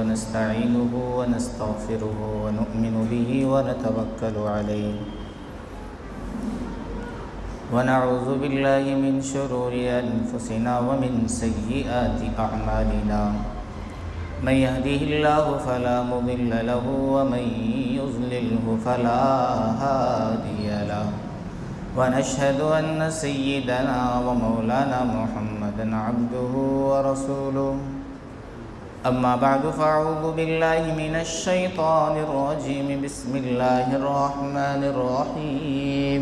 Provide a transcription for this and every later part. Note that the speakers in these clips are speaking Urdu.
ونستعينه ونستغفره ونؤمن به ونتوكل عليه ونعوذ بالله من شرور أنفسنا ومن سيئات أعمالنا من يهده الله فلا مضل له ومن يضلله فلا هادي له ونشهد أن سيدنا ومولانا محمدا عبده ورسوله أما بعد فأعوذ بالله من الشيطان الرجيم بسم الله الرحمن الرحيم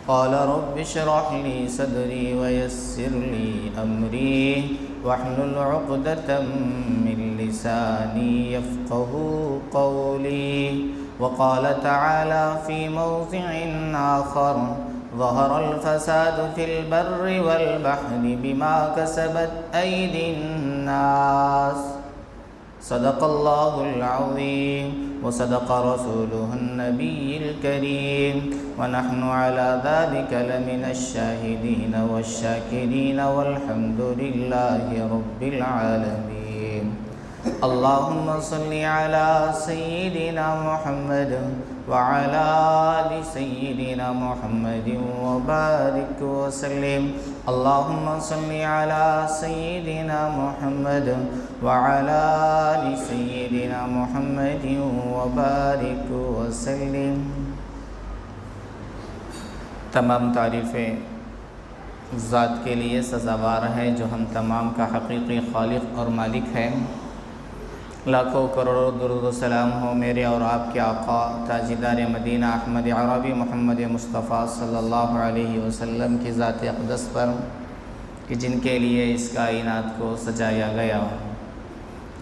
قال رب اشرح لي صدري ويسر لي أمري واحلل عقدة من لساني يفقه قولي وقال تعالى في موضع آخر ظهر الفساد في البر والبحر بما كسبت أيدي الناس صدق الله العظيم وصدق رسوله النبي الكريم ونحن على ذلك لمن الشاهدين والشاكرين والحمد لله رب العالمين اللهم صل على سيدنا محمد وعلى آل سيدنا محمد وبارك وسلم اللهم صل على سيدنا محمد وعلى آل سيدنا محمد وبارك وسلم۔ تمام تعریفیں ذات کے لیے سزاوار ہے جو ہم تمام کا حقیقی خالق اور مالک ہے۔ لاکھوں کروڑوں درود و سلام ہو میرے اور آپ کے آقا تاجدار مدینہ احمد عربی محمد مصطفیٰ صلی اللہ علیہ وسلم کی ذات اقدس پر کہ جن کے لیے اس کائنات کو سجایا گیا۔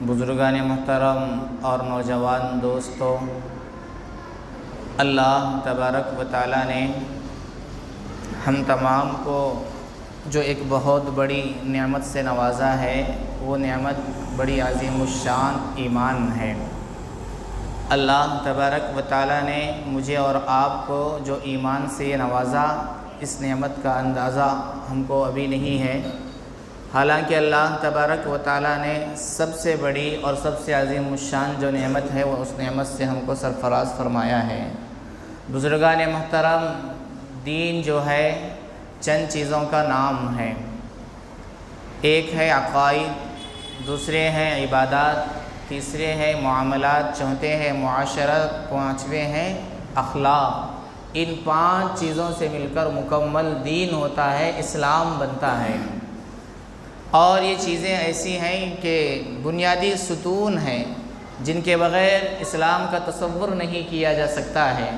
بزرگان محترم اور نوجوان دوستوں، اللہ تبارک و تعالیٰ نے ہم تمام کو جو ایک بہت بڑی نعمت سے نوازا ہے، وہ نعمت بڑی عظیم الشان ایمان ہے۔ اللہ تبارک و تعالیٰ نے مجھے اور آپ کو جو ایمان سے نوازا، اس نعمت کا اندازہ ہم کو ابھی نہیں ہے، حالانکہ اللہ تبارک و تعالیٰ نے سب سے بڑی اور سب سے عظیم الشان جو نعمت ہے وہ اس نعمت سے ہم کو سرفراز فرمایا ہے۔ بزرگان محترم، دین جو ہے چند چیزوں کا نام ہے، ایک ہے عقائد، دوسرے ہیں عبادات، تیسرے ہیں معاملات، چوتھے ہیں معاشرت، پانچویں ہیں اخلاق۔ ان 5 چیزوں سے مل کر مکمل دین ہوتا ہے، اسلام بنتا ہے۔ اور یہ چیزیں ایسی ہیں کہ بنیادی ستون ہیں جن کے بغیر اسلام کا تصور نہیں کیا جا سکتا ہے،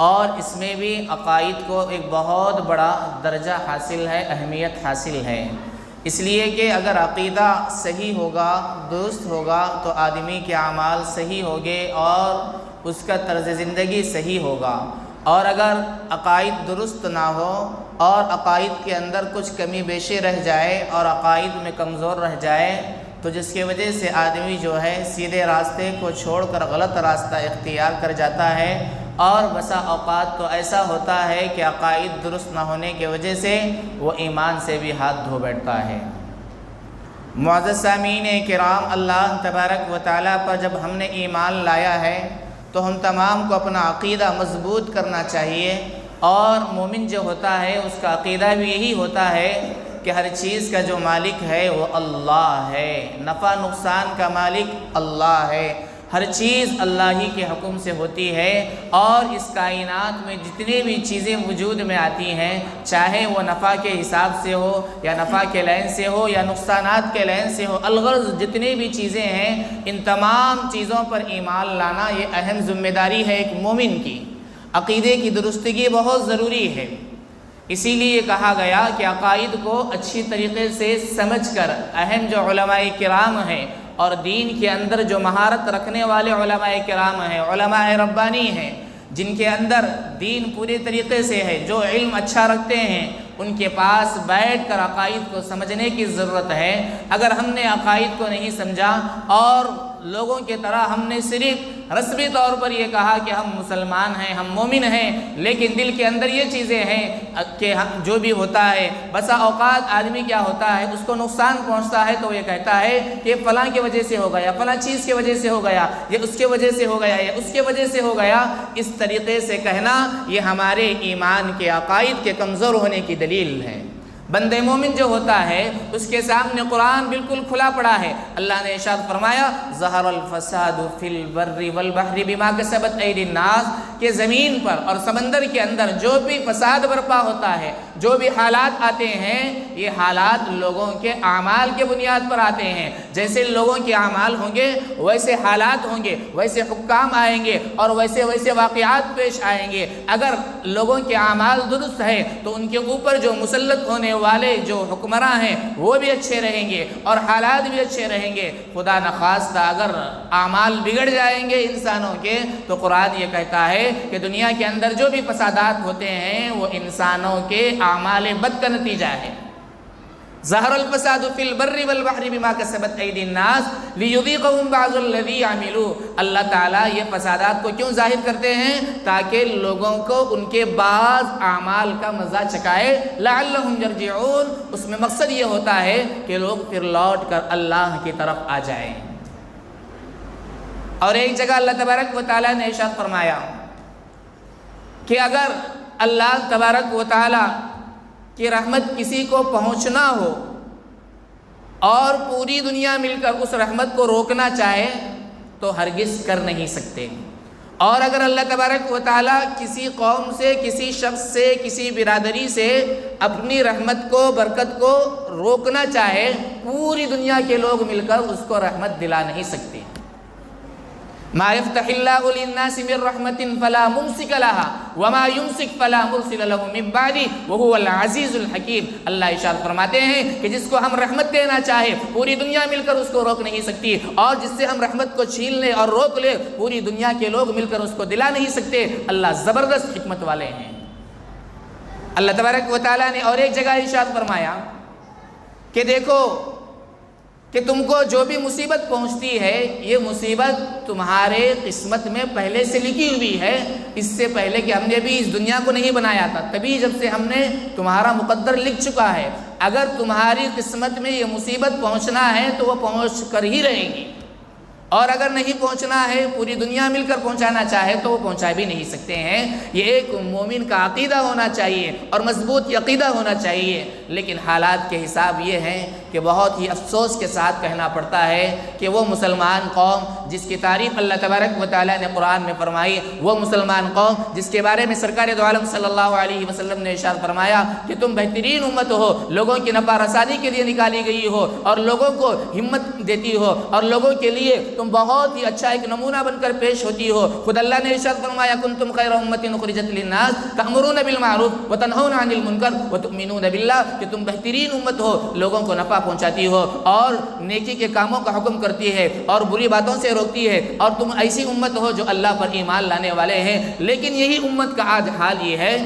اور اس میں بھی عقائد کو ایک بہت بڑا درجہ حاصل ہے، اہمیت حاصل ہے۔ اس لیے کہ اگر عقیدہ صحیح ہوگا، درست ہوگا، تو آدمی کے اعمال صحیح ہوگے اور اس کا طرز زندگی صحیح ہوگا۔ اور اگر عقائد درست نہ ہو اور عقائد کے اندر کچھ کمی بیشی رہ جائے اور عقائد میں کمزور رہ جائے، تو جس کی وجہ سے آدمی جو ہے سیدھے راستے کو چھوڑ کر غلط راستہ اختیار کر جاتا ہے، اور بسا اوقات تو ایسا ہوتا ہے کہ عقائد درست نہ ہونے کی وجہ سے وہ ایمان سے بھی ہاتھ دھو بیٹھتا ہے۔ معزز سامعین کرام، اللہ تبارک و تعالیٰ پر جب ہم نے ایمان لایا ہے تو ہم تمام کو اپنا عقیدہ مضبوط کرنا چاہیے، اور مومن جو ہوتا ہے اس کا عقیدہ بھی یہی ہوتا ہے کہ ہر چیز کا جو مالک ہے وہ اللہ ہے، نفع نقصان کا مالک اللہ ہے، ہر چیز اللہ ہی کے حکم سے ہوتی ہے۔ اور اس کائنات میں جتنی بھی چیزیں وجود میں آتی ہیں، چاہے وہ نفع کے حساب سے ہو یا نفع کے لین سے ہو یا نقصانات کے لین سے ہو، الغرض جتنی بھی چیزیں ہیں، ان تمام چیزوں پر ایمان لانا یہ اہم ذمہ داری ہے ایک مومن کی۔ عقیدے کی درستگی بہت ضروری ہے، اسی لیے کہا گیا کہ عقائد کو اچھی طریقے سے سمجھ کر اہم جو علماء کرام ہیں اور دین کے اندر جو مہارت رکھنے والے علماء کرام ہیں، علماء ربانی ہیں، جن کے اندر دین پوری طریقے سے ہے، جو علم اچھا رکھتے ہیں، ان کے پاس بیٹھ کر عقائد کو سمجھنے کی ضرورت ہے۔ اگر ہم نے عقائد کو نہیں سمجھا اور لوگوں کی طرح ہم نے صرف رسمی طور پر یہ کہا کہ ہم مسلمان ہیں، ہم مومن ہیں، لیکن دل کے اندر یہ چیزیں ہیں کہ جو بھی ہوتا ہے، بسا اوقات آدمی کیا ہوتا ہے، اس کو نقصان پہنچتا ہے تو یہ کہتا ہے کہ فلاں کی وجہ سے ہو گیا، فلاں چیز کی وجہ سے ہو گیا، یہ اس کے وجہ سے ہو گیا، یہ اس کے وجہ سے ہو گیا۔ اس طریقے سے کہنا یہ ہمارے ایمان کے عقائد کے کمزور ہونے کی دلیل ہے۔ بندہ مومن جو ہوتا ہے اس کے سامنے قرآن بالکل کھلا پڑا ہے۔ اللہ نے ارشاد فرمایا ظہر الفساد فی البر والبحر بما کسبت ایدی الناس، کہ زمین پر اور سمندر کے اندر جو بھی فساد برپا ہوتا ہے، جو بھی حالات آتے ہیں، یہ حالات لوگوں کے اعمال کے بنیاد پر آتے ہیں۔ جیسے لوگوں کے اعمال ہوں گے ویسے حالات ہوں گے، ویسے حکام آئیں گے اور ویسے واقعات پیش آئیں گے۔ اگر لوگوں کے اعمال درست ہے تو ان کے اوپر جو مسلط ہونے والے جو حکمراں ہیں وہ بھی اچھے رہیں گے اور حالات بھی اچھے رہیں گے۔ خدا نخواستہ اگر اعمال بگڑ جائیں گے انسانوں کے تو قرآن یہ کہتا ہے کہ دنیا کے اندر جو بھی فسادات ہوتے ہیں وہ انسانوں کے اعمال بد کا نتیجہ ہے۔ ظہر الفساد فی البر والبحر بما کسبت ایدی الناس لیذیقہم بعض الذی عملوا، اللہ تعالیٰ یہ فسادات کو کیوں ظاہر کرتے ہیں؟ تاکہ لوگوں کو ان کے بعض اعمال کا مزہ چکھائے، لعلہم یرجعون، اس میں مقصد یہ ہوتا ہے کہ لوگ پھر لوٹ کر اللہ کی طرف آ جائیں۔ اور ایک جگہ اللہ تبارک و تعالیٰ نے ارشاد فرمایا کہ اگر اللہ تبارک و تعالیٰ کہ رحمت کسی کو پہنچنا ہو اور پوری دنیا مل کر اس رحمت کو روکنا چاہے تو ہرگز کر نہیں سکتے، اور اگر اللہ تبارک و تعالیٰ کسی قوم سے، کسی شخص سے، کسی برادری سے اپنی رحمت کو، برکت کو روکنا چاہے، پوری دنیا کے لوگ مل کر اس کو رحمت دلا نہیں سکتے۔ ما یفتح اللہ للناس من رحمت فلا ممسک لها وما یمسک فلا مرسل له من بعدہ وهو العزیز الحکیم۔ اللہ ارشاد فرماتے ہیں کہ جس کو ہم رحمت دینا چاہے پوری دنیا مل کر اس کو روک نہیں سکتی، اور جس سے ہم رحمت کو چھین لیں اور روک لیں پوری دنیا کے لوگ مل کر اس کو دلا نہیں سکتے۔ اللہ زبردست حکمت والے ہیں۔ اللہ تبارک و تعالیٰ نے اور ایک جگہ ارشاد فرمایا کہ دیکھو کہ تم کو جو بھی مصیبت پہنچتی ہے یہ مصیبت تمہارے قسمت میں پہلے سے لکھی ہوئی ہے، اس سے پہلے کہ ہم نے بھی اس دنیا کو نہیں بنایا تھا، تبھی جب سے ہم نے تمہارا مقدر لکھ چکا ہے۔ اگر تمہاری قسمت میں یہ مصیبت پہنچنا ہے تو وہ پہنچ کر ہی رہے گی، اور اگر نہیں پہنچنا ہے، پوری دنیا مل کر پہنچانا چاہے تو وہ پہنچا بھی نہیں سکتے ہیں۔ یہ ایک مومن کا عقیدہ ہونا چاہیے اور مضبوط عقیدہ ہونا چاہیے، لیکن حالات کے حساب یہ ہیں کہ بہت ہی افسوس کے ساتھ کہنا پڑتا ہے کہ وہ مسلمان قوم جس کی تعریف اللہ تبارک و تعالیٰ نے قرآن میں فرمائی، وہ مسلمان قوم جس کے بارے میں سرکار دو عالم صلی اللہ علیہ وسلم نے ارشاد فرمایا کہ تم بہترین امت ہو، لوگوں کی نفع رسانی کے لیے نکالی گئی ہو اور لوگوں کو ہمت دیتی ہو اور لوگوں کے لیے تم بہت ہی اچھا ایک نمونہ بن کر پیش ہوتی ہو۔ خود اللہ نے ارشاد فرمایا کنتم خیر امت اخرجت للناس تأمرون بالمعروف وتنہون عن المنکر وتؤمنون باللہ، کہ تم بہترین امت ہو، لوگوں کو نفع پہنچاتی ہو اور نیکی کے کاموں کا حکم کرتی ہے اور بری باتوں سے روکتی ہے، اور تم ایسی امت ہو جو اللہ پر ایمان لانے والے ہیں۔ لیکن یہی امت کا آج حال یہ ہے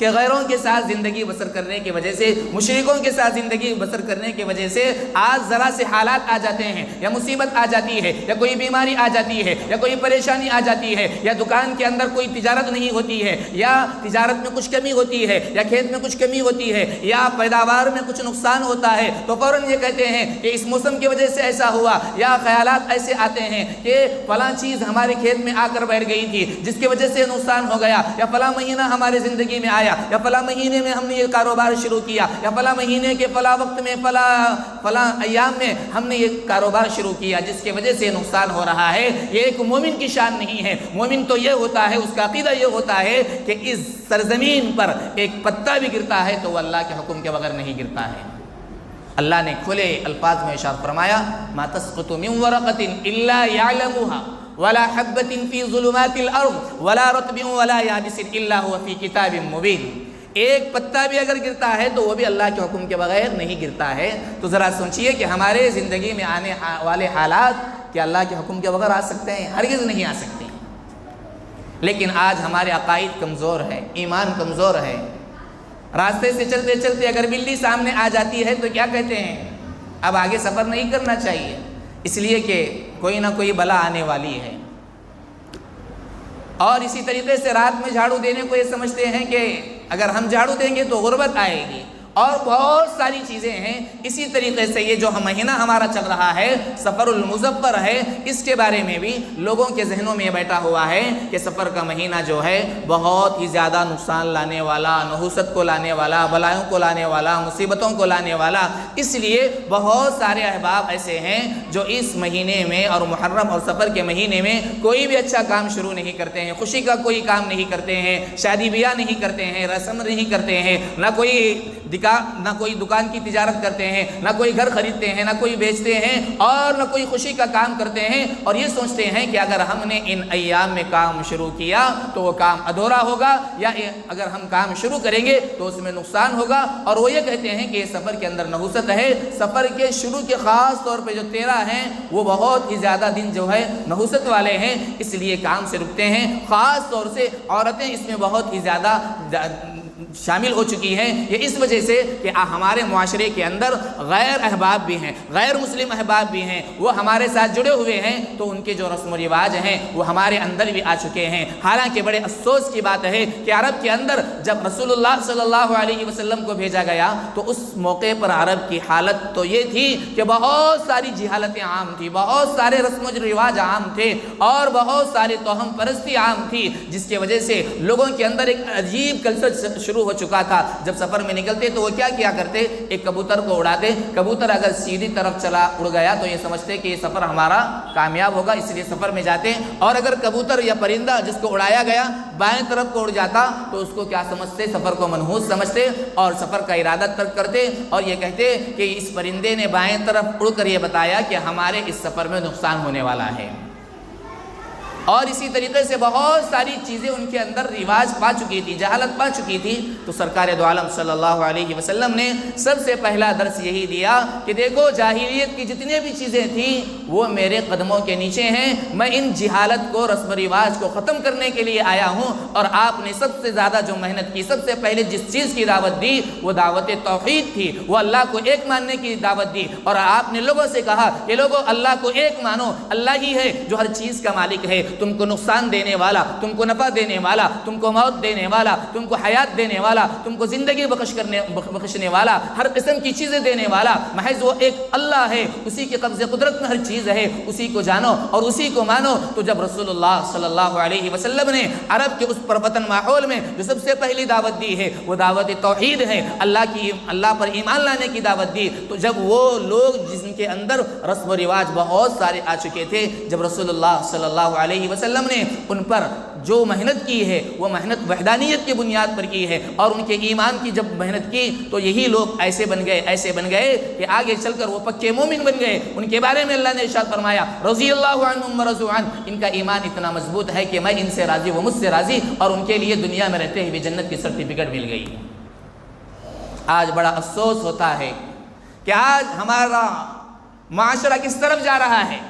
کہ غیروں کے ساتھ زندگی بسر کرنے کی وجہ سے، مشرکوں کے ساتھ زندگی بسر کرنے کی وجہ سے آج ذرا سے حالات آ جاتے ہیں، یا مصیبت آ جاتی ہے، یا کوئی بیماری آ جاتی ہے، یا کوئی پریشانی آ جاتی ہے، یا دکان کے اندر کوئی تجارت نہیں ہوتی ہے، یا تجارت میں کچھ کمی ہوتی ہے، یا کھیت میں کچھ کمی ہوتی ہے، یا پیداوار میں کچھ نقصان ہوتا ہے، تو فوراً یہ کہتے ہیں کہ اس موسم کی وجہ سے ایسا ہوا، یا خیالات ایسے آتے ہیں کہ فلاں چیز ہمارے کھیت میں آ کر بیٹھ گئی تھی جس کی وجہ سے نقصان ہو گیا، یا فلاں مہینہ ہمارے زندگی میں آیا، یا فلاں مہینے میں ہم نے یہ کاروبار شروع کیا، یا فلاں مہینے کے فلاں وقت میں فلاں ایام میں ہم نے یہ کاروبار شروع کیا جس کی وجہ سے نقصان ہو رہا ہے۔ یہ ایک مومن کی شان نہیں ہے۔ مومن تو یہ ہوتا ہے، اس کا عقیدہ یہ ہوتا ہے کہ اس سرزمین پر ایک پتا بھی گرتا ہے تو وہ اللہ کے حکم کے بغیر نہیں گرتا ہے۔ اللہ نے کھلے الفاظ میں ارشاد فرمایا ما تسقط من ورقۃ الا يعلمها ولا حبة في ظلمات الارض ولا رطب ولا یابس الا هو في کتاب مبین۔ ایک پتا بھی اگر گرتا ہے تو وہ بھی اللہ کے حکم کے بغیر نہیں گرتا ہے۔ تو ذرا سوچئے کہ ہمارے زندگی میں آنے والے حالات کہ اللہ کے حکم کے بغیر آ سکتے ہیں؟ ہرگز نہیں آ سکتے۔ لیکن آج ہمارے عقائد کمزور ہے، ایمان کمزور ہے، راستے سے چلتے چلتے اگر بلی سامنے آ جاتی ہے تو کیا کہتے ہیں؟ اب آگے سفر نہیں کرنا چاہیے، اس لیے کہ کوئی نہ کوئی بلا آنے والی ہے۔ اور اسی طریقے سے رات میں جھاڑو دینے کو یہ سمجھتے ہیں کہ اگر ہم جھاڑو دیں گے تو غربت آئے گی، اور بہت ساری چیزیں ہیں۔ اسی طریقے سے یہ جو مہینہ ہمارا چل رہا ہے سفر المظفر ہے، اس کے بارے میں بھی لوگوں کے ذہنوں میں بیٹھا ہوا ہے کہ سفر کا مہینہ جو ہے بہت ہی زیادہ نقصان لانے والا، نحوست کو لانے والا، بلائیوں کو لانے والا، مصیبتوں کو لانے والا۔ اس لیے بہت سارے احباب ایسے ہیں جو اس مہینے میں اور محرم اور سفر کے مہینے میں کوئی بھی اچھا کام شروع نہیں کرتے ہیں، خوشی کا کوئی کام نہیں کرتے ہیں، شادی بیاہ نہیں کرتے ہیں، رسم نہیں کرتے ہیں، نہ کوئی دکان کی تجارت کرتے ہیں، نہ کوئی گھر خریدتے ہیں، نہ کوئی بیچتے ہیں، اور نہ کوئی خوشی کا کام کرتے ہیں، اور یہ سوچتے ہیں کہ اگر ہم نے ان ایام میں کام شروع کیا تو وہ کام ادھورا ہوگا، یا اگر ہم کام شروع کریں گے تو اس میں نقصان ہوگا۔ اور وہ یہ کہتے ہیں کہ سفر کے اندر نحوست ہے، سفر کے شروع کے خاص طور پہ جو 13 ہیں وہ بہت ہی زیادہ دن جو ہے نحوست والے ہیں، اس لیے کام سے رکتے ہیں۔ خاص طور سے عورتیں اس میں بہت ہی زیادہ شامل ہو چکی ہیں، یہ اس وجہ سے کہ ہمارے معاشرے کے اندر غیر احباب بھی ہیں، غیر مسلم احباب بھی ہیں، وہ ہمارے ساتھ جڑے ہوئے ہیں، تو ان کے جو رسم و رواج ہیں وہ ہمارے اندر بھی آ چکے ہیں۔ حالانکہ بڑے افسوس کی بات ہے کہ عرب کے اندر جب رسول اللہ صلی اللہ علیہ وسلم کو بھیجا گیا تو اس موقع پر عرب کی حالت تو یہ تھی کہ بہت ساری جہالتیں عام تھی، بہت سارے رسم و رواج عام تھے، اور بہت سارے توہم پرستی عام تھی، جس کی وجہ سے لوگوں کے اندر ایک عجیب کلچر شروع ہو چکا تھا۔ جب سفر میں نکلتے تو وہ کیا کرتے؟ ایک کبوتر کو اڑاتے، کبوتر اگر سیدھی طرف چلا اڑ گیا تو یہ سمجھتے کہ یہ سفر ہمارا کامیاب ہوگا، اس لیے سفر میں جاتے، اور اگر کبوتر یا پرندہ جس کو اڑایا گیا بائیں طرف کو اڑ جاتا تو اس کو کیا سمجھتے؟ سفر کو منحوس سمجھتے، اور سفر کا ارادہ ترک کرتے، اور یہ کہتے کہ اس پرندے نے بائیں طرف اڑ کر یہ بتایا کہ ہمارے اس سفر میں نقصان ہونے والا ہے۔ اور اسی طریقے سے بہت ساری چیزیں ان کے اندر رواج پا چکی تھی، جہالت پا چکی تھی۔ تو سرکار دو عالم صلی اللہ علیہ وسلم نے سب سے پہلا درس یہی دیا کہ دیکھو جاہلیت کی جتنی بھی چیزیں تھیں وہ میرے قدموں کے نیچے ہیں، میں ان جہالت کو، رسم و رواج کو ختم کرنے کے لیے آیا ہوں، اور آپ نے سب سے زیادہ جو محنت کی، سب سے پہلے جس چیز کی دعوت دی وہ دعوت توحید تھی، وہ اللہ کو ایک ماننے کی دعوت دی، اور آپ نے لوگوں سے کہا کہ لوگوں اللہ کو ایک مانو، اللہ ہی ہے جو ہر چیز کا مالک ہے، تم کو نقصان دینے والا، تم کو نفع دینے والا، تم کو موت دینے والا، تم کو حیات دینے والا، تم کو زندگی بخشنے والا، ہر قسم کی چیزیں دینے والا محض وہ ایک اللہ ہے، اسی کے قبض قدرت میں ہر چیز ہے، اسی کو جانو اور اسی کو مانو۔ تو جب رسول اللہ صلی اللہ علیہ وسلم نے عرب کے اس پربتن ماحول میں جو سب سے پہلی دعوت دی ہے وہ دعوت توحید ہے، اللہ پر ایمان لانے کی دعوت دی، تو جب وہ لوگ جن کے اندر رسم و رواج بہت سارے آ چکے تھے، جب رسول اللہ صلی اللہ علیہ وسلم نے ان پر جو محنت کی ہے وہ محنت وحدانیت کی بنیاد پر کی ہے، اور ان کے ایمان کی جب محنت کی تو یہی لوگ ایسے بن گئے کہ آگے چل کر وہ پکے مومن بن گئے۔ ان کے بارے میں اللہ نے ارشاد فرمایا رضی اللہ عنہم ورضوا عنہ، ان کا ایمان اتنا مضبوط ہے کہ میں ان سے راضی، وہ مجھ سے راضی، اور ان کے لیے دنیا میں رہتے ہوئے جنت کی سرٹیفکیٹ مل گئی۔ آج بڑا افسوس ہوتا ہے کہ آج ہمارا معاشرہ کس طرف جا رہا ہے،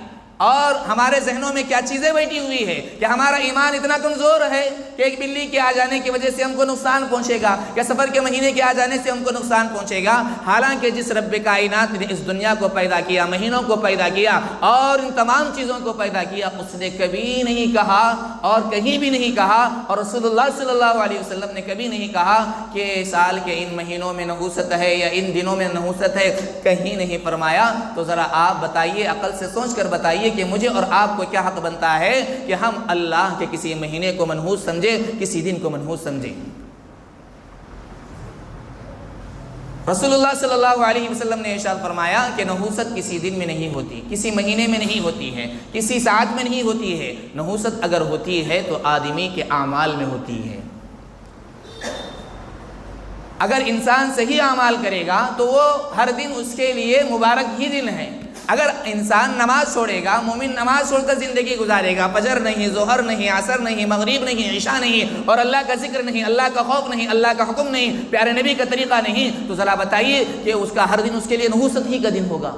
اور ہمارے ذہنوں میں کیا چیزیں بیٹھی ہوئی ہے کہ ہمارا ایمان اتنا کمزور ہے کہ ایک بلی کے آ جانے کی وجہ سے ہم کو نقصان پہنچے گا، یا سفر کے مہینے کے آ جانے سے ہم کو نقصان پہنچے گا۔ حالانکہ جس رب کائنات نے اس دنیا کو پیدا کیا، مہینوں کو پیدا کیا اور ان تمام چیزوں کو پیدا کیا، اس نے کبھی نہیں کہا اور کہیں بھی نہیں کہا، اور رسول اللہ صلی اللہ علیہ وسلم نے کبھی نہیں کہا کہ سال کے ان مہینوں میں نحوست ہے یا ان دنوں میں نحوست ہے، کہیں نہیں فرمایا۔ تو ذرا آپ بتائیے، عقل سے سوچ کر بتائیے کہ مجھے اور آپ کو کیا حق بنتا ہے کہ ہم اللہ کے کسی مہینے کو منحوس سمجھے، کسی دن کو منحوس سمجھے۔ رسول اللہ صلی اللہ علیہ وسلم نے ارشاد فرمایا کہ نحوست کسی دن میں نہیں ہوتی، کسی مہینے میں نہیں ہوتی ہے، کسی ساعت میں نہیں ہوتی ہے، نحوست اگر ہوتی ہے تو آدمی کے اعمال میں ہوتی ہے۔ اگر انسان صحیح اعمال کرے گا تو وہ ہر دن اس کے لیے مبارک ہی دن ہے۔ اگر انسان نماز چھوڑے گا، مومن نماز چھوڑ کر زندگی گزارے گا، فجر نہیں، ظہر نہیں، عصر نہیں، مغرب نہیں، عشاء نہیں، اور اللہ کا ذکر نہیں، اللہ کا خوف نہیں، اللہ کا حکم نہیں، پیارے نبی کا طریقہ نہیں، تو ذرا بتائیے کہ اس کا ہر دن اس کے لیے نحوست ہی کا دن ہوگا۔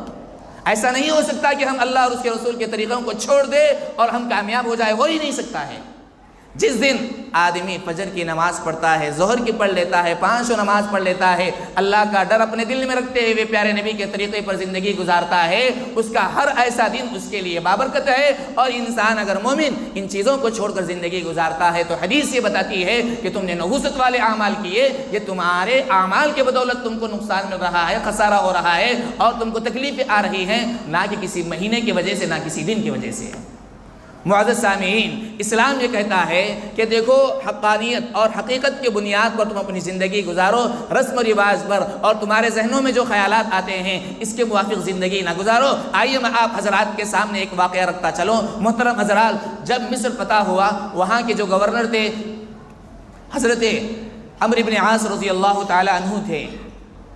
ایسا نہیں ہو سکتا کہ ہم اللہ اور اس کے رسول کے طریقوں کو چھوڑ دیں اور ہم کامیاب ہو جائے، ہو ہی نہیں سکتا ہے۔ جس دن آدمی فجر کی نماز پڑھتا ہے، ظہر کی پڑھ لیتا ہے، 5 نماز پڑھ لیتا ہے، اللہ کا ڈر اپنے دل میں رکھتے ہوئے پیارے نبی کے طریقے پر زندگی گزارتا ہے، اس کا ہر ایسا دن اس کے لیے بابرکت ہے۔ اور انسان اگر مومن ان چیزوں کو چھوڑ کر زندگی گزارتا ہے تو حدیث یہ بتاتی ہے کہ تم نے نحوست والے اعمال کیے، یہ تمہارے اعمال کے بدولت تم کو نقصان مل رہا ہے، خسارہ ہو رہا ہے، اور تم کو تکلیفیں آ رہی ہیں، نہ کہ کسی مہینے کی وجہ سے، نہ کسی دن کی وجہ سے۔ معزز سامعین، اسلام یہ کہتا ہے کہ دیکھو حقانیت اور حقیقت کی بنیاد پر تم اپنی زندگی گزارو، رسم و رواج پر اور تمہارے ذہنوں میں جو خیالات آتے ہیں اس کے موافق زندگی نہ گزارو۔ آئیے میں آپ حضرات کے سامنے ایک واقعہ رکھتا چلوں۔ محترم حضرات، جب مصر فتح ہوا، وہاں کے جو گورنر تھے حضرت عمرو بن عاص رضی اللہ تعالی عنہ تھے،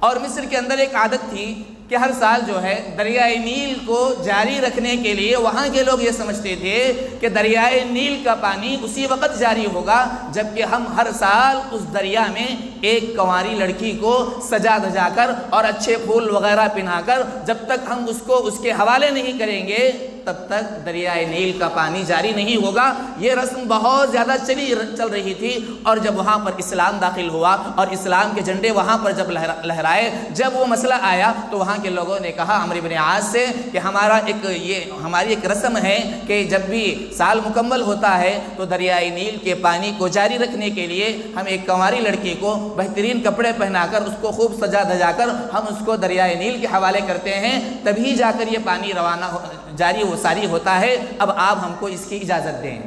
اور مصر کے اندر ایک عادت تھی کہ ہر سال جو ہے دریائے نیل کو جاری رکھنے کے لیے وہاں کے لوگ یہ سمجھتے تھے کہ دریائے نیل کا پانی اسی وقت جاری ہوگا جبکہ ہم ہر سال اس دریا میں ایک کنواری لڑکی کو سجا دھجا کر اور اچھے پھول وغیرہ پہنا کر جب تک ہم اس کو اس کے حوالے نہیں کریں گے تب تک دریائے نیل کا پانی جاری نہیں ہوگا۔ یہ رسم بہت زیادہ چل رہی تھی، اور جب وہاں پر اسلام داخل ہوا اور اسلام کے جھنڈے وہاں پر جب لہرائے، جب وہ مسئلہ آیا تو وہاں کے لوگوں نے کہا عمرو بن عاص سے کہ ہماری ایک رسم ہے کہ جب بھی سال مکمل ہوتا ہے تو دریائے نیل کے پانی کو جاری رکھنے کے لیے ہم ایک کنواری لڑکی کو بہترین کپڑے پہنا کر اس کو خوب سجا دھجا کر ہم اس کو دریائے نیل کے حوالے کرتے ہیں، تبھی جا کر یہ پانی روانہ جاری و ساری ہوتا ہے، اب آپ ہم کو اس کی اجازت دیں۔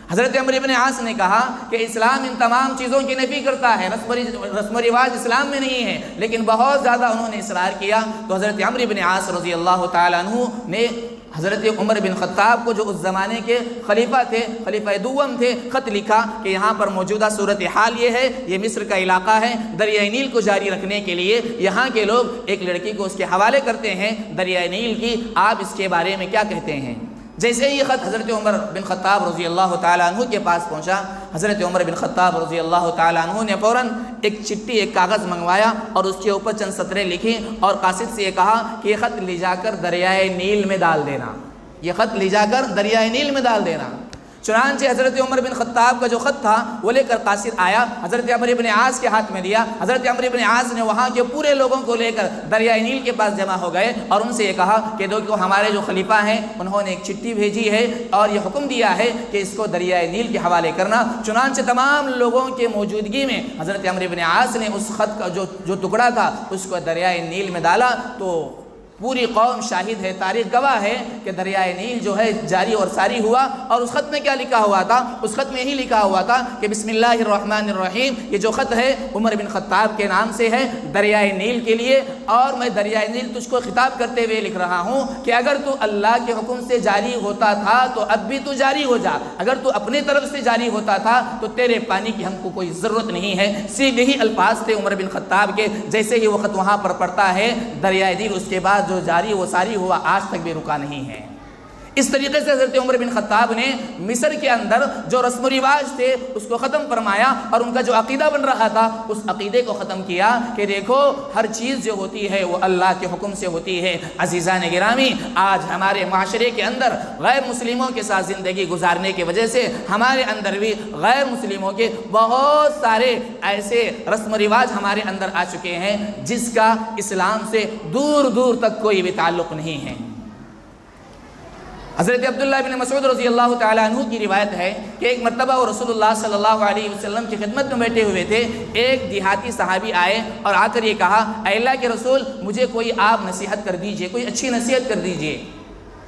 حضرت عمرو بن عاص نے کہا کہ اسلام ان تمام چیزوں کی نفی کرتا ہے، رسم و رواج اسلام میں نہیں ہے، لیکن بہت زیادہ انہوں نے اصرار کیا تو حضرت عمرو بن عاص رضی اللہ تعالیٰ عنہ نے حضرت عمر بن خطاب کو جو اس زمانے کے خلیفہ تھے، خلیفہ دوم تھے، خط لکھا کہ یہاں پر موجودہ صورتحال یہ ہے، یہ مصر کا علاقہ ہے، دریائے نیل کو جاری رکھنے کے لیے یہاں کے لوگ ایک لڑکی کو اس کے حوالے کرتے ہیں دریائے نیل کی، آپ اس کے بارے میں کیا کہتے ہیں؟ جیسے یہ خط حضرت عمر بن خطاب رضی اللہ تعالیٰ عنہ کے پاس پہنچا، حضرت عمر بن خطاب رضی اللہ تعالیٰ عنہ نے فوراً ایک چٹھی، ایک کاغذ منگوایا اور اس کے اوپر چند سطریں لکھی اور قاصد سے یہ کہا کہ یہ خط لے جا کر دریائے نیل میں ڈال دینا، یہ خط لے جا کر دریائے نیل میں ڈال دینا۔ چنانچہ حضرت عمر بن خطاب کا جو خط تھا وہ لے کر قاصد آیا، حضرت عمرو بن عاص کے ہاتھ میں دیا، حضرت عمرو بن عاص نے وہاں کے پورے لوگوں کو لے کر دریائے نیل کے پاس جمع ہو گئے اور ان سے یہ کہا کہ دیکھو ہمارے جو خلیفہ ہیں انہوں نے ایک چٹھی بھیجی ہے اور یہ حکم دیا ہے کہ اس کو دریائے نیل کے حوالے کرنا۔ چنانچہ تمام لوگوں کے موجودگی میں حضرت عمرو بن عاص نے اس خط کا جو ٹکڑا تھا اس کو دریائے نیل میں ڈالا، تو پوری قوم شاہد ہے، تاریخ گواہ ہے کہ دریائے نیل جو ہے جاری اور ساری ہوا۔ اور اس خط میں کیا لکھا ہوا تھا؟ اس خط میں یہی لکھا ہوا تھا کہ بسم اللہ الرحمن الرحیم، یہ جو خط ہے عمر بن خطاب کے نام سے ہے دریائے نیل کے لیے، اور میں دریائے نیل تجھ کو خطاب کرتے ہوئے لکھ رہا ہوں کہ اگر تو اللہ کے حکم سے جاری ہوتا تھا تو اب بھی تو جاری ہو جا، اگر تو اپنی طرف سے جاری ہوتا تھا تو تیرے پانی کی ہم کو کوئی ضرورت نہیں ہے۔ صرف یہی الفاظ تھے عمر بن خطاب کے۔ جیسے ہی وہ خط وہاں پر پڑھتا ہے دریائے نیل اس کے بعد جو جاری وہ ساری ہوا، آج تک بھی رکا نہیں ہے۔ اس طریقے سے حضرت عمر بن خطاب نے مصر کے اندر جو رسم و رواج تھے اس کو ختم فرمایا اور ان کا جو عقیدہ بن رہا تھا اس عقیدے کو ختم کیا کہ دیکھو ہر چیز جو ہوتی ہے وہ اللہ کے حکم سے ہوتی ہے۔ عزیزان گرامی، آج ہمارے معاشرے کے اندر غیر مسلموں کے ساتھ زندگی گزارنے کی وجہ سے ہمارے اندر بھی غیر مسلموں کے بہت سارے ایسے رسم و رواج ہمارے اندر آ چکے ہیں جس کا اسلام سے دور دور تک کوئی بھی تعلق نہیں ہے۔ حضرت عبداللہ بن مسعود رضی اللہ تعالیٰ عنہ کی روایت ہے کہ ایک مرتبہ وہ رسول اللہ صلی اللہ علیہ وسلم کی خدمت میں بیٹھے ہوئے تھے، ایک دیہاتی صحابی آئے اور آ کر یہ کہا اے اللہ کے رسول مجھے کوئی آپ نصیحت کر دیجئے، کوئی اچھی نصیحت کر دیجئے۔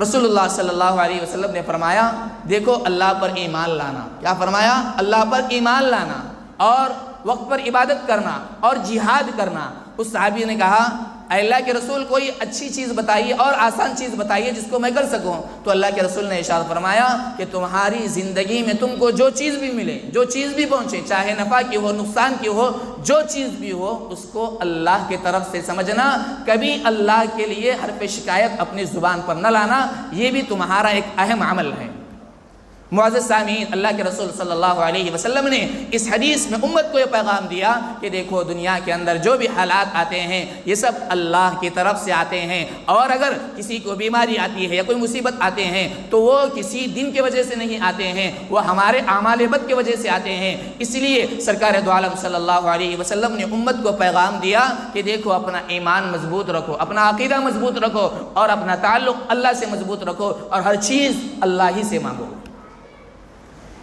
رسول اللہ صلی اللہ علیہ وسلم نے فرمایا دیکھو اللہ پر ایمان لانا، کیا فرمایا؟ اللہ پر ایمان لانا اور وقت پر عبادت کرنا اور جہاد کرنا۔ اس صحابی نے کہا اے اللہ کے رسول کوئی اچھی چیز بتائیے اور آسان چیز بتائیے جس کو میں کر سکوں۔ تو اللہ کے رسول نے ارشاد فرمایا کہ تمہاری زندگی میں تم کو جو چیز بھی ملے، جو چیز بھی پہنچے، چاہے نفع کی ہو نقصان کی ہو، جو چیز بھی ہو اس کو اللہ کی طرف سے سمجھنا، کبھی اللہ کے لیے حرف شکایت اپنی زبان پر نہ لانا، یہ بھی تمہارا ایک اہم عمل ہے۔ معزز سامعین، اللہ کے رسول صلی اللہ علیہ وسلم نے اس حدیث میں امت کو یہ پیغام دیا کہ دیکھو دنیا کے اندر جو بھی حالات آتے ہیں یہ سب اللہ کی طرف سے آتے ہیں، اور اگر کسی کو بیماری آتی ہے یا کوئی مصیبت آتے ہیں تو وہ کسی دن کی وجہ سے نہیں آتے ہیں، وہ ہمارے اعمال بد کی وجہ سے آتے ہیں۔ اس لیے سرکار دو عالم صلی اللہ علیہ وسلم نے امت کو پیغام دیا کہ دیکھو اپنا ایمان مضبوط رکھو، اپنا عقیدہ مضبوط رکھو، اور اپنا تعلق اللہ سے مضبوط رکھو، اور ہر چیز اللہ ہی سے مانگو۔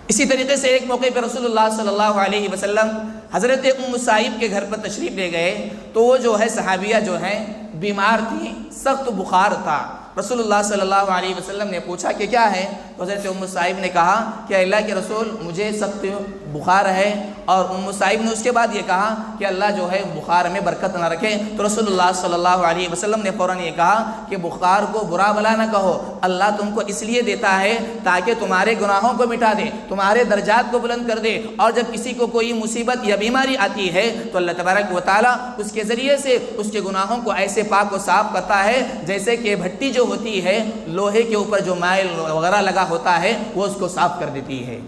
اسی طریقے سے ایک موقع پہ رسول اللہ صلی اللہ علیہ وسلم حضرت ام سائب کے گھر پر تشریف لے گئے، تو وہ جو ہے صحابیہ جو ہیں بیمار تھیں، سخت بخار تھا۔ رسول اللہ صلی اللہ علیہ وسلم نے پوچھا کہ کیا ہے؟ تو حضرت ام سائب نے کہا کہ اللہ کے رسول مجھے سخت بخار ہے، اور ام سائب نے اس کے بعد یہ کہا کہ اللہ جو ہے بخار میں برکت نہ رکھے۔ تو رسول اللہ صلی اللہ علیہ وسلم نے فوراً یہ کہا کہ بخار کو برا بلا نہ کہو، اللہ تم کو اس لیے دیتا ہے تاکہ تمہارے گناہوں کو مٹا دے، تمہارے درجات کو بلند کر دے، اور جب کسی کو کوئی مصیبت یا بیماری آتی ہے تو اللہ تبارک و تعالیٰ اس کے ذریعے سے اس کے گناہوں کو ایسے پاک و صاف کرتا ہے جیسے کہ بھٹی جو ہوتی ہے لوہے کے اوپر جو مائل وغیرہ لگا ہوتا ہے وہ اس کو صاف کر دیتی ہے۔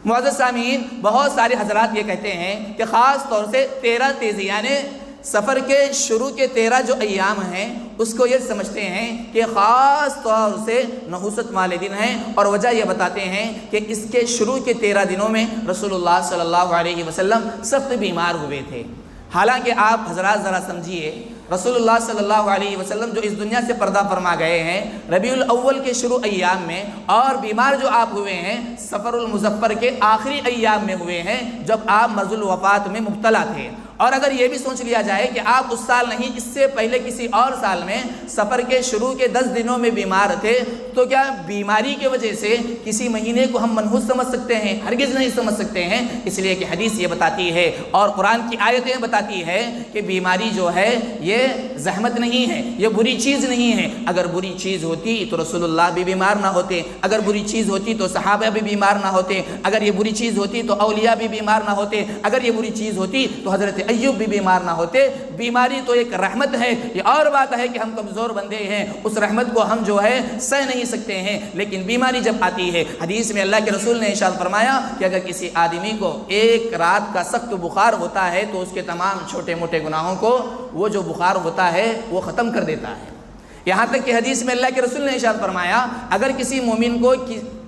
معزز سامعین، بہت سارے حضرات یہ کہتے ہیں کہ خاص طور سے 13 تیزی یعنی سفر کے شروع کے 13 جو ایام ہیں اس کو یہ سمجھتے ہیں کہ خاص طور سے نحوست والے دن ہیں، اور وجہ یہ بتاتے ہیں کہ اس کے شروع کے 13 دنوں میں رسول اللہ صلی اللہ علیہ وسلم سخت بیمار ہوئے تھے۔ حالانکہ آپ حضرات ذرا سمجھیے، رسول اللہ صلی اللہ علیہ وسلم جو اس دنیا سے پردہ فرما گئے ہیں ربیع الاول کے شروع ایام میں، اور بیمار جو آپ ہوئے ہیں سفر المظفر کے آخری ایام میں ہوئے ہیں جب آپ مرض الوفات میں مبتلا تھے۔ اور اگر یہ بھی سوچ لیا جائے کہ آپ اس سال نہیں، اس سے پہلے کسی اور سال میں سفر کے شروع کے 10 دنوں میں بیمار تھے، تو کیا بیماری کی وجہ سے کسی مہینے کو ہم منحوس سمجھ سکتے ہیں؟ ہرگز نہیں سمجھ سکتے ہیں، اس لیے کہ حدیث یہ بتاتی ہے اور قرآن کی آیتیں بتاتی ہے کہ بیماری جو ہے یہ زحمت نہیں ہے، یہ بری چیز نہیں ہے۔ اگر بری چیز ہوتی تو رسول اللہ بھی بیمار نہ ہوتے، اگر بری چیز ہوتی تو صحابہ بھی بیمار نہ ہوتے، اگر یہ بری چیز ہوتی تو اولیاء بھی بیمار نہ ہوتے، اگر یہ بری چیز ہوتی تو حضرت ایوب بھی بیمار نہ ہوتے۔ بیماری تو ایک رحمت ہے، یہ اور بات ہے کہ ہم کمزور بندے ہیں، اس رحمت کو ہم جو ہے سہ نہیں سکتے ہیں، لیکن بیماری جب آتی ہے، حدیث میں اللہ کے رسول نے ارشاد فرمایا کہ اگر کسی آدمی کو ایک رات کا سخت بخار ہوتا ہے تو اس کے تمام چھوٹے موٹے گناہوں کو وہ جو بخار ہوتا ہے وہ ختم کر دیتا ہے۔ یہاں تک کہ حدیث میں اللہ کے رسول نے ارشاد فرمایا اگر کسی مومن کو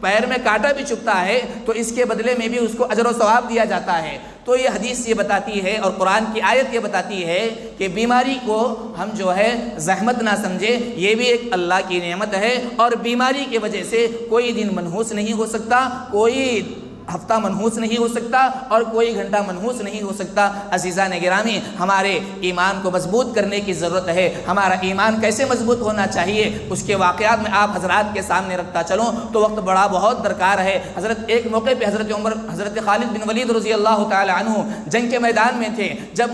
پیر میں کانٹا بھی چبھتا ہے تو اس کے بدلے میں بھی اس کو اجر و ثواب دیا جاتا ہے۔ تو یہ حدیث یہ بتاتی ہے اور قرآن کی آیت یہ بتاتی ہے کہ بیماری کو ہم جو ہے زحمت نہ سمجھے، یہ بھی ایک اللہ کی نعمت ہے، اور بیماری کی وجہ سے کوئی دن منحوس نہیں ہو سکتا، کوئی ہفتہ منحوس نہیں ہو سکتا، اور کوئی گھنٹہ منحوس نہیں ہو سکتا۔ عزیزان گرامی، ہمارے ایمان کو مضبوط کرنے کی ضرورت ہے۔ ہمارا ایمان کیسے مضبوط ہونا چاہیے اس کے واقعات میں آپ حضرات کے سامنے رکھتا چلوں تو وقت بڑا بہت درکار ہے۔ ایک موقع پہ حضرت خالد بن ولید رضی اللہ تعالی عنہ جنگ کے میدان میں تھے، جب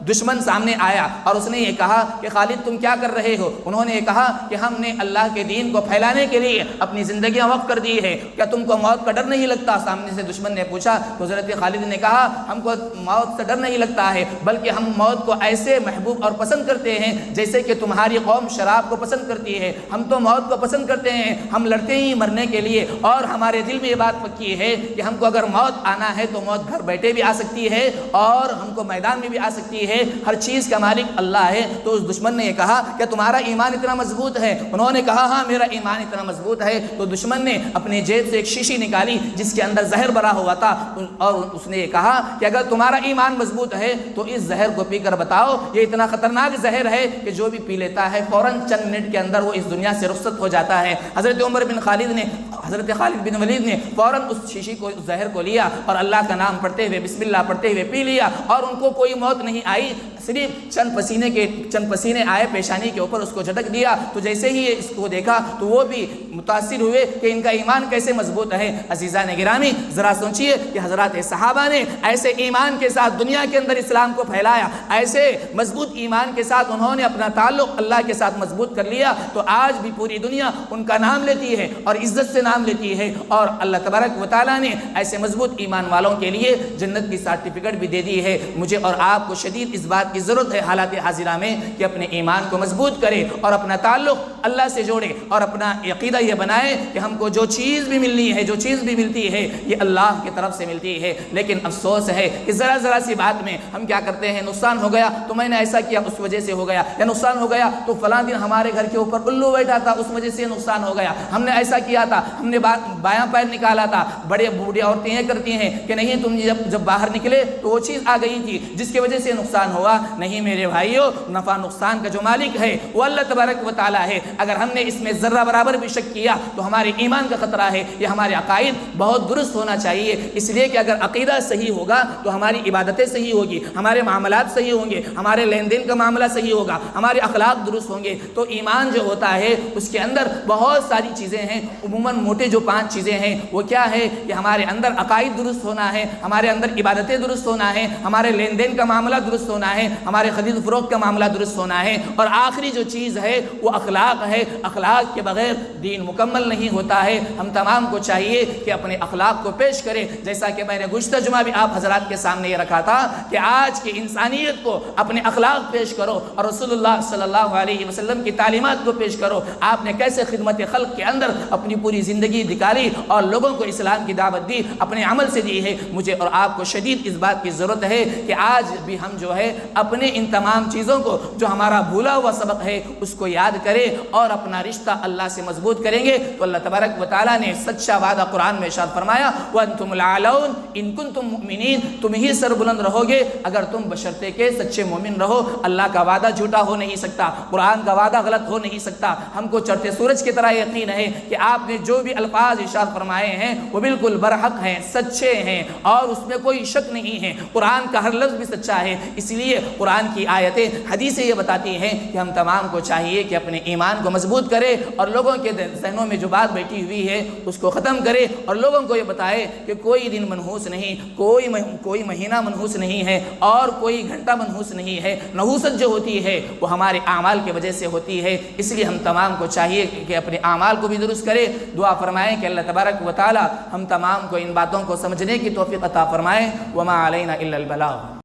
دشمن سامنے آیا اور اس نے یہ کہا کہ خالد تم کیا کر رہے ہو؟ انہوں نے یہ کہا کہ ہم نے اللہ کے دین کو پھیلانے کے لیے اپنی زندگیاں وقف کر دی ہے، کیا تم کو موت کا ڈر نہیں لگتا؟ سامنے سے دشمن نے پوچھا تو حضرت خالد نے کہا ہم کو موت سے ڈر نہیں لگتا ہے، بلکہ ہم موت کو ایسے محبوب اور پسند کرتے ہیں جیسے کہ تمہاری قوم شراب کو پسند کرتی ہے، ہم تو موت کو پسند کرتے ہیں، ہم لڑتے ہی مرنے کے لیے، اور ہمارے دل میں یہ بات پکی ہے کہ ہم کو اگر موت آنا ہے تو موت گھر بیٹھے بھی آ سکتی ہے اور ہم کو میدان میں بھی آ سکتی ہے، ہر چیز کا مالک اللہ ہے۔ تو اس دشمن نے یہ کہا کہ تمہارا ایمان اتنا مضبوط ہے؟ انہوں نے کہا ہاں میرا ایمان اتنا مضبوط ہے۔ تو دشمن نے اپنے جیب سے ایک شیشی نکالی جس کے اندر زہر بھرا ہوا تھا، اور اس نے یہ کہا کہ اگر تمہارا ایمان مضبوط ہے تو اس زہر کو پی کر بتاؤ، یہ اتنا خطرناک زہر ہے کہ جو بھی پی لیتا ہے فوراً چند منٹ کے اندر وہ اس دنیا سے رخصت ہو جاتا ہے۔ حضرت خالد بن ولید نے فوراً اس شیشی کو، اس زہر کو لیا اور اللہ کا نام پڑھتے ہوئے بسم اللہ پڑھتے ہوئے پی لیا، اور ان کو کوئی موت نہیں آئی، صرف چند پسینے آئے پیشانی کے اوپر، اس کو جھٹک دیا۔ تو جیسے ہی اس کو دیکھا تو وہ بھی متاثر ہوئے کہ ان کا ایمان کیسے مضبوط ہے۔ عزیزان گرامی، ذرا سوچئے کہ حضرات صحابہ نے ایسے ایمان کے ساتھ دنیا کے اندر اسلام کو پھیلایا، ایسے مضبوط ایمان کے ساتھ انہوں نے اپنا تعلق اللہ کے ساتھ مضبوط کر لیا، تو آج بھی پوری دنیا ان کا نام لیتی ہے اور عزت سے نام لیتی ہے، اور اللہ تبارک و تعالیٰ نے ایسے مضبوط ایمان والوں کے لیے جنت کی سرٹیفکیٹ بھی دے دی ہے۔ مجھے اور آپ کو شدید اس بات کی کی ضرورت ہے حالات حاضرہ میں کہ اپنے ایمان کو مضبوط کرے اور اپنا تعلق اللہ سے جوڑے اور اپنا عقیدہ یہ بنائے کہ ہم کو جو چیز بھی ملنی ہے، جو چیز بھی ملتی ہے، یہ اللہ کی طرف سے ملتی ہے۔ لیکن افسوس ہے کہ ذرا سی بات میں ہم کیا کرتے ہیں، نقصان ہو گیا تو میں نے ایسا کیا اس وجہ سے ہو گیا، یا نقصان ہو گیا تو فلاں دن ہمارے گھر کے اوپر الو بیٹھا تھا اس وجہ سے نقصان ہو گیا، ہم نے ایسا کیا تھا، ہم نے بایاں پیر نکالا تھا۔ بڑے بوڑھی عورتیں یہ کرتی ہیں کہ نہیں تم جب باہر نکلے تو وہ چیز آ گئی تھی جس کی وجہ سے نقصان ہوا۔ نہیں میرے بھائیو، نفع نقصان کا جو مالک ہے وہ اللہ تبارک و تعالی ہے۔ اگر ہم نے اس میں ذرہ برابر بھی شک کیا تو ہمارے ایمان کا خطرہ ہے۔ یہ ہمارے عقائد بہت درست ہونا چاہیے، اس لیے کہ اگر عقیدہ صحیح ہوگا تو ہماری عبادتیں صحیح ہوگی، ہمارے معاملات صحیح ہوں گے، ہمارے لین دین کا معاملہ صحیح ہوگا، ہمارے اخلاق درست ہوں گے۔ تو ایمان جو ہوتا ہے اس کے اندر بہت ساری چیزیں ہیں، عموماً موٹے جو 5 چیزیں ہیں وہ کیا ہے کہ ہمارے اندر عقائد درست ہونا ہے، ہمارے اندر عبادتیں درست ہونا ہے، ہمارے لین دین کا معاملہ درست ہونا ہے، ہمارے خرید و فروخت کا معاملہ درست ہونا ہے، اور آخری جو چیز ہے وہ اخلاق ہے۔ اخلاق کے بغیر دین مکمل نہیں ہوتا ہے۔ ہم تمام کو چاہیے کہ اپنے اخلاق کو پیش کرے، جیسا کہ میں نے گزشتہ جمعہ بھی آپ حضرات کے سامنے یہ رکھا تھا کہ آج کی انسانیت کو اپنے اخلاق پیش کرو اور رسول اللہ صلی اللہ علیہ وسلم کی تعلیمات کو پیش کرو۔ آپ نے کیسے خدمت خلق کے اندر اپنی پوری زندگی نکالی اور لوگوں کو اسلام کی دعوت دی، اپنے عمل سے دی ہے۔ مجھے اور آپ کو شدید اس بات کی ضرورت ہے کہ آج بھی ہم جو ہے اپنے ان تمام چیزوں کو جو ہمارا بھولا ہوا سبق ہے اس کو یاد کریں اور اپنا رشتہ اللہ سے مضبوط کریں گے تو اللہ تبارک و تعالیٰ نے سچا وعدہ قرآن میں ارشاد فرمایا وَأَنْتُمُ الْأَعْلَوْنَ إِن كُنْتُم مُؤْمِنِينَ، تم ہی سربلند رہو گے اگر تم بشرطے کے سچے مومن رہو۔ اللہ کا وعدہ جھوٹا ہو نہیں سکتا، قرآن کا وعدہ غلط ہو نہیں سکتا۔ ہم کو چڑھتے سورج کی طرح یقین ہے کہ آپ نے جو بھی الفاظ ارشاد فرمائے ہیں وہ بالکل برحق ہیں، سچے ہیں اور اس میں کوئی شک نہیں ہے۔ قرآن کا ہر لفظ بھی سچا ہے، اس لیے قرآن کی آیتیں حدیثیں یہ بتاتی ہیں کہ ہم تمام کو چاہیے کہ اپنے ایمان کو مضبوط کرے اور لوگوں کے ذہنوں میں جو بات بیٹھی ہوئی ہے اس کو ختم کرے اور لوگوں کو یہ بتائے کہ کوئی دن منحوس نہیں، کوئی مہینہ منحوس نہیں ہے اور کوئی گھنٹہ منحوس نہیں ہے۔ نحوست جو ہوتی ہے وہ ہمارے اعمال کی وجہ سے ہوتی ہے، اس لیے ہم تمام کو چاہیے کہ اپنے اعمال کو بھی درست کرے۔ دعا فرمائیں کہ اللہ تبارک و تعالی ہم تمام کو ان باتوں کو سمجھنے کی توفیق عطا فرمائے۔ وما علینا الا البلاغ۔